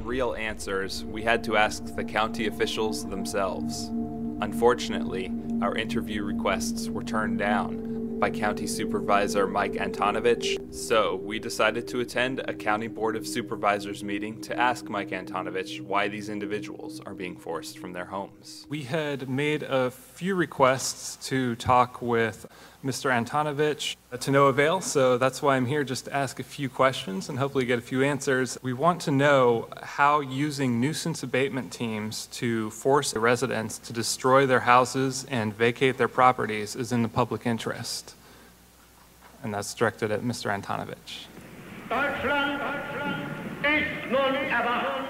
real answers, we had to ask the county officials themselves. Unfortunately, our interview requests were turned down by County Supervisor Mike Antonovich, so we decided to attend a County Board of Supervisors meeting to ask Mike Antonovich why these individuals are being forced from their homes. We had made a few requests to talk with Mr. Antonovich to no avail, so that's why I'm here, just to ask a few questions and hopefully get a few answers. We want to know how using nuisance abatement teams to force the residents to destroy their houses and vacate their properties is in the public interest. And that's directed at Mr. Antonovich. Deutschland ist nun erwacht.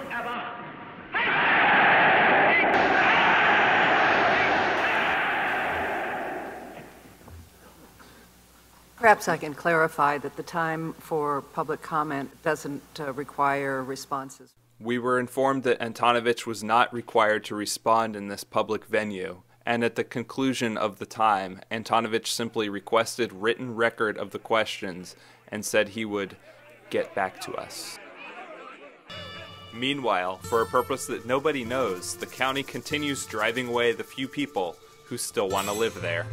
Perhaps I can clarify that the time for public comment doesn't require responses. We were informed that Antonovich was not required to respond in this public venue, and at the conclusion of the time, Antonovich simply requested written record of the questions and said he would get back to us. Meanwhile, for a purpose that nobody knows, the county continues driving away the few people who still want to live there.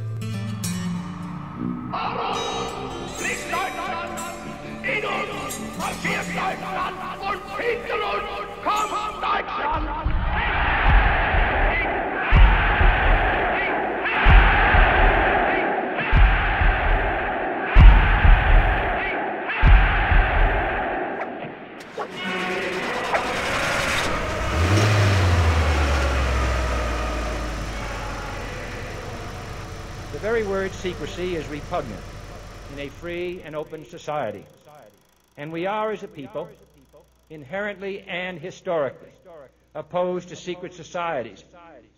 The very word secrecy is repugnant in a free and open society. And we are, as a people, inherently and historically opposed to secret societies,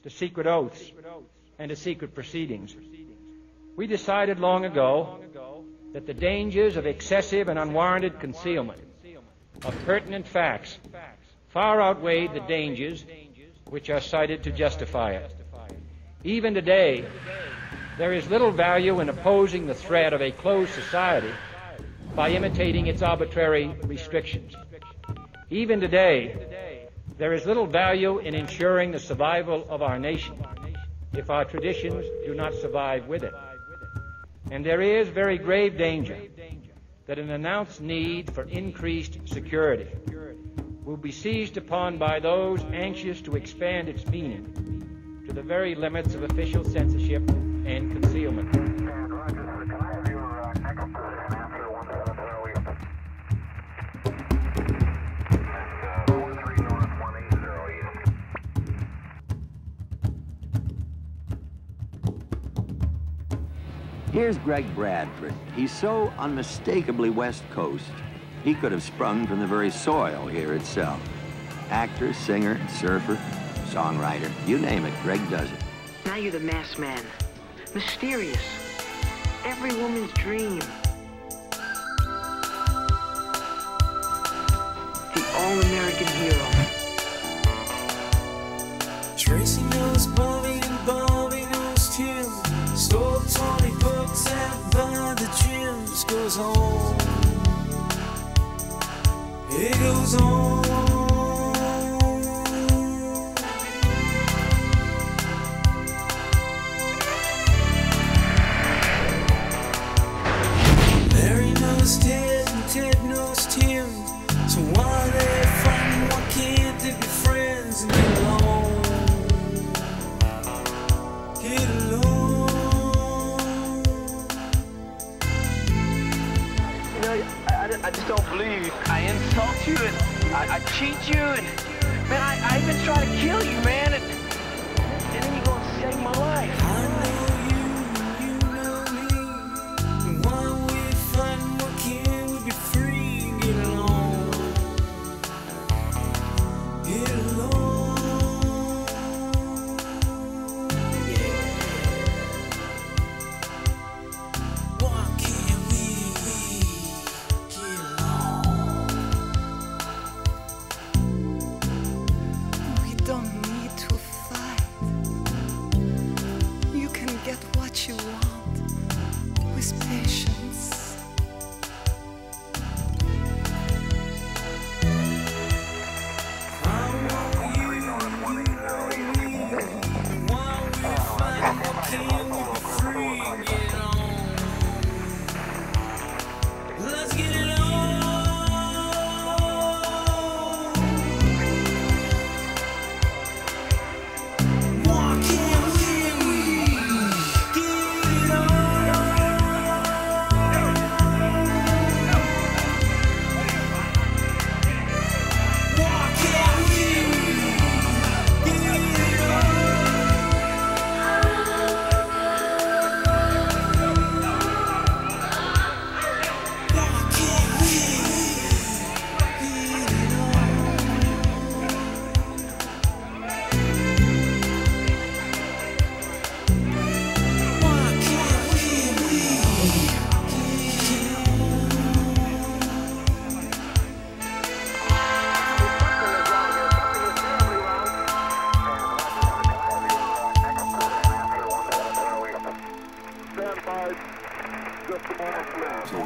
to secret oaths, and to secret proceedings. We decided long ago that the dangers of excessive and unwarranted concealment of pertinent facts far outweighed the dangers which are cited to justify it. Even today, there is little value in opposing the threat of a closed society by imitating its arbitrary restrictions. Even today, there is little value in ensuring the survival of our nation if our traditions do not survive with it. And there is very grave danger that an announced need for increased security will be seized upon by those anxious to expand its meaning to the very limits of official censorship and concealment. Here's Greg Bradford. He's so unmistakably West Coast, he could have sprung from the very soil here itself. Actor, singer, surfer, songwriter, you name it, Greg does it. Now you're the masked man. Mysterious. Every woman's dream. The all-American hero. Tracy knows Bobby and Bobby knows Tim. Stole 20 bucks out by the gym. Just goes on. It goes on. Ted and Ted knows Tim. So why they fighting? Why can't they be friends and get along? Get along. You know, I just don't believe I insult you and I cheat you and man, I even try to kill you, man, and then you go and save my life. I know you, you know me. And why we fighting? Why can't we be free and get along? Get along. Yeah. Why can't we get along? We don't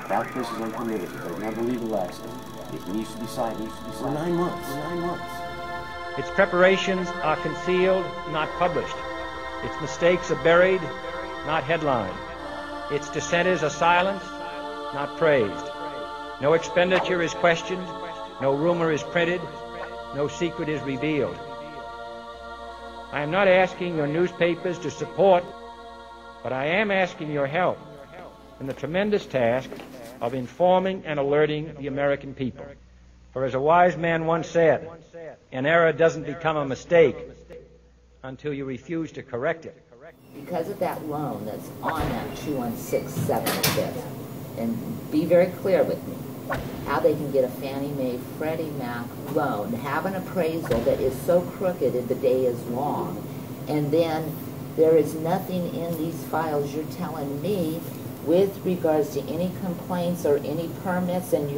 That place is unpermitted. It doesn't have a legal access. It needs to be cited. For 9 months. Its preparations are concealed, not published. Its mistakes are buried, not headlined. Its dissenters are silenced, not praised. No expenditure is questioned, no rumor is printed, no secret is revealed. I am not asking your newspapers to support, but I am asking your help in the tremendous task of informing and alerting the American people. For as a wise man once said, an error doesn't become a mistake until you refuse to correct it. Because of that loan that's on that 2167, and be very clear with me, how they can get a Fannie Mae, Freddie Mac loan, have an appraisal that is so crooked that the day is long, and then there is nothing in these files you're telling me with regards to any complaints or any permits, and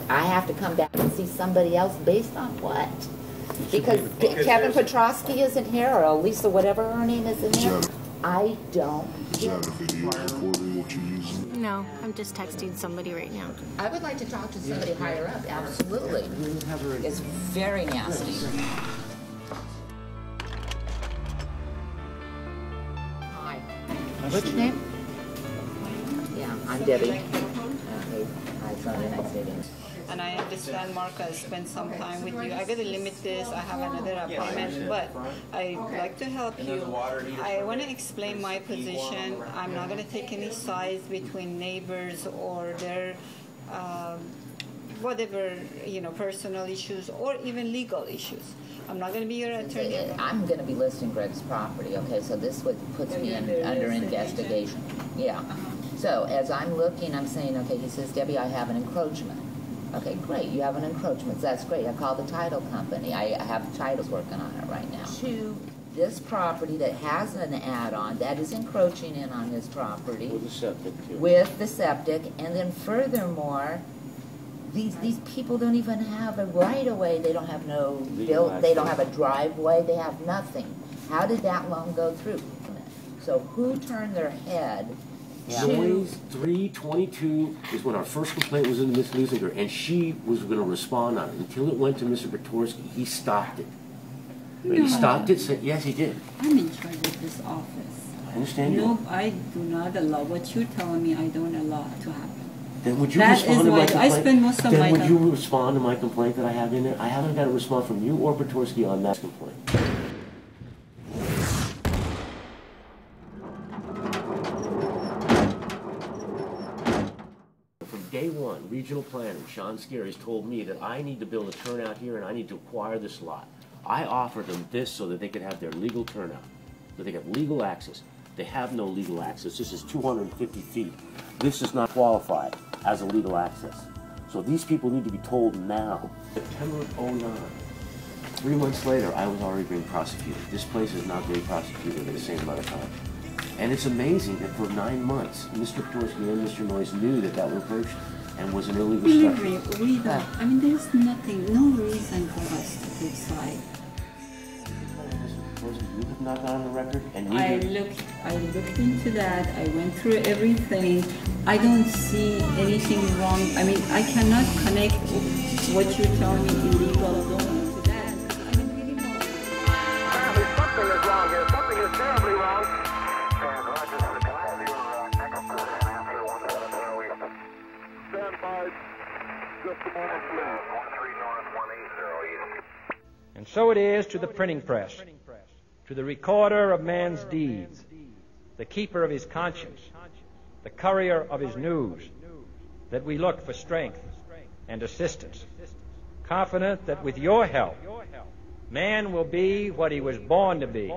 I have to come back and see somebody else based on what? Because Kevin Petrosky isn't here, or Lisa, whatever her name isn't here. I don't. Is that a video recording that you're using? No, I'm just texting somebody right now. I would like to talk to somebody higher up, absolutely. It's very nasty. Hi. What's your name? Yeah, I'm Debbie. Hi, Sonny, nice meeting you. And I understand Mark has spent some time with you. I gotta limit this. I have another appointment, but I'd like to help you. I want to explain my position. I'm not gonna take any sides between neighbors or their whatever, personal issues or even legal issues. I'm not going to be your attorney. I'm going to be listing Greg's property, okay? So this puts me under investigation. Yeah. So as I'm looking, I'm saying, okay, he says, Debbie, I have an encroachment. Okay, great, you have an encroachment. That's great. I called the title company. I have titles working on it right now. To this property that has an add-on, that is encroaching in on his property. With the septic, too. With the septic. And then furthermore, these people don't even have a right-of-way. They don't have they don't have a driveway. They have nothing. How did that loan go through? So who turned their head? Noyes 322 is when our first complaint was in Miss Lusinger, and she was going to respond on it. Until it went to Mr. Bertorsky, he stopped it. He stopped it, said, yes, he did. I'm in charge of this office. I understand you. No, I do not allow. What you're telling me, I don't allow to happen. Then would you respond to my complaint? I spend most of my time. Then would you respond to my complaint that I have in there? I haven't got a response from you or Bertorsky on that complaint. Day one, regional planning, Sean Scary's told me that I need to build a turnout here and I need to acquire this lot. I offered them this so that they could have their legal turnout, so they get legal access. They have no legal access. This is 250 feet. This is not qualified as a legal access. So these people need to be told now. September of 09. 3 months later, I was already being prosecuted. This place is not being prosecuted in the same amount of time. And it's amazing that for 9 months, Mr. Bertorsky and Mr. Noyes knew that that encroached and was an illegal structure. We don't. I mean, there's nothing, no reason for us to take side. You have not gone on the record, and I looked into that. I went through everything. I don't see anything wrong. I mean, I cannot connect what you're telling me illegal to that. Something is wrong here. Something is terribly wrong. And so it is to the printing press, to the recorder of man's deeds, the keeper of his conscience, the courier of his news, that we look for strength and assistance, confident that with your help, man will be what he was born to be.